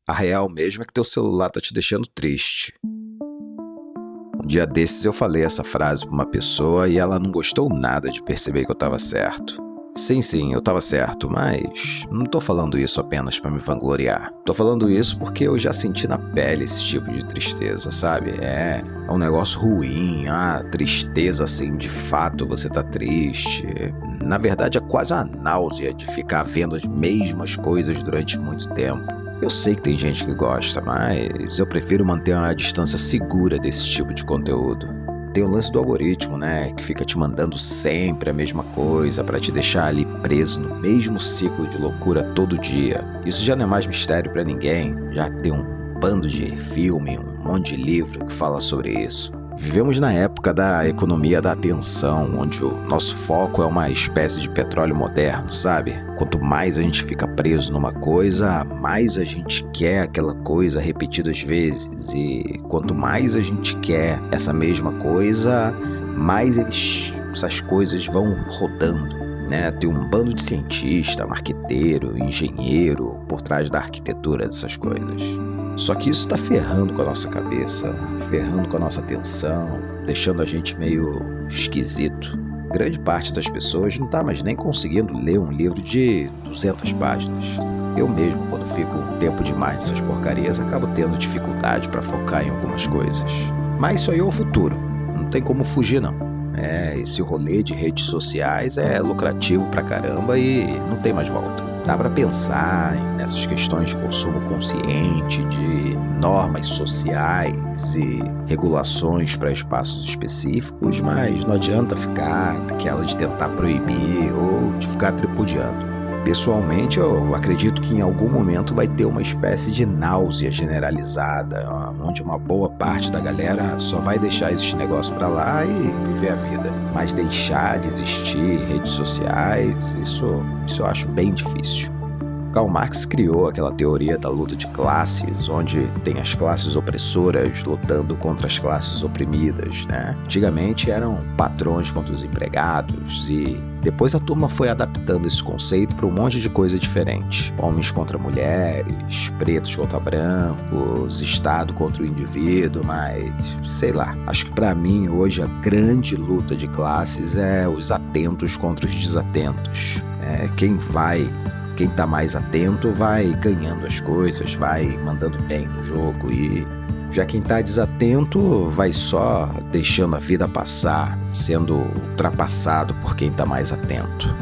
A real mesmo é que teu celular tá te deixando triste. Um dia desses eu falei essa frase pra uma pessoa e ela não gostou nada de perceber que eu tava certo. Sim, eu tava certo, mas não tô falando isso apenas pra me vangloriar. Tô falando isso porque eu já senti na pele esse tipo de tristeza, sabe? É um negócio ruim, tristeza assim, de fato você tá triste. Na verdade é quase uma náusea de ficar vendo as mesmas coisas durante muito tempo. Eu sei que tem gente que gosta, mas eu prefiro manter uma distância segura desse tipo de conteúdo. Tem o lance do algoritmo, né, que fica te mandando sempre a mesma coisa pra te deixar ali preso no mesmo ciclo de loucura todo dia. Isso já não é mais mistério pra ninguém, já tem um bando de filme, um monte de livro que fala sobre isso. Vivemos na época da economia da atenção, onde o nosso foco é uma espécie de petróleo moderno, sabe? Quanto mais a gente fica preso numa coisa, mais a gente quer aquela coisa repetidas vezes. E quanto mais a gente quer essa mesma coisa, mais essas coisas vão rodando, né? Tem um bando de cientista, marqueteiro, engenheiro por trás da arquitetura dessas coisas. Só que isso tá ferrando com a nossa cabeça, ferrando com a nossa atenção, deixando a gente meio esquisito. Grande parte das pessoas não tá mais nem conseguindo ler um livro de 200 páginas. Eu mesmo, quando fico um tempo demais nessas porcarias, acabo tendo dificuldade pra focar em algumas coisas. Mas isso aí é o futuro, não tem como fugir não. Esse rolê de redes sociais é lucrativo pra caramba e não tem mais volta. Dá pra pensar nessas questões de consumo consciente, de normas sociais e regulações para espaços específicos, mas não adianta ficar naquela de tentar proibir ou de ficar tripudiando. Pessoalmente, eu acredito que em algum momento vai ter uma espécie de náusea generalizada, onde uma boa parte da galera só vai deixar esse negócio pra lá e viver a vida. Mas deixar de existir redes sociais, isso eu acho bem difícil. Karl Marx criou aquela teoria da luta de classes, onde tem as classes opressoras lutando contra as classes oprimidas, né? Antigamente eram patrões contra os empregados e depois a turma foi adaptando esse conceito para um monte de coisa diferente. Homens contra mulheres, pretos contra brancos, Estado contra o indivíduo, mas sei lá. Acho que para mim hoje a grande luta de classes é os atentos contra os desatentos. Quem tá mais atento vai ganhando as coisas, vai mandando bem no jogo e já quem tá desatento vai só deixando a vida passar, sendo ultrapassado por quem tá mais atento.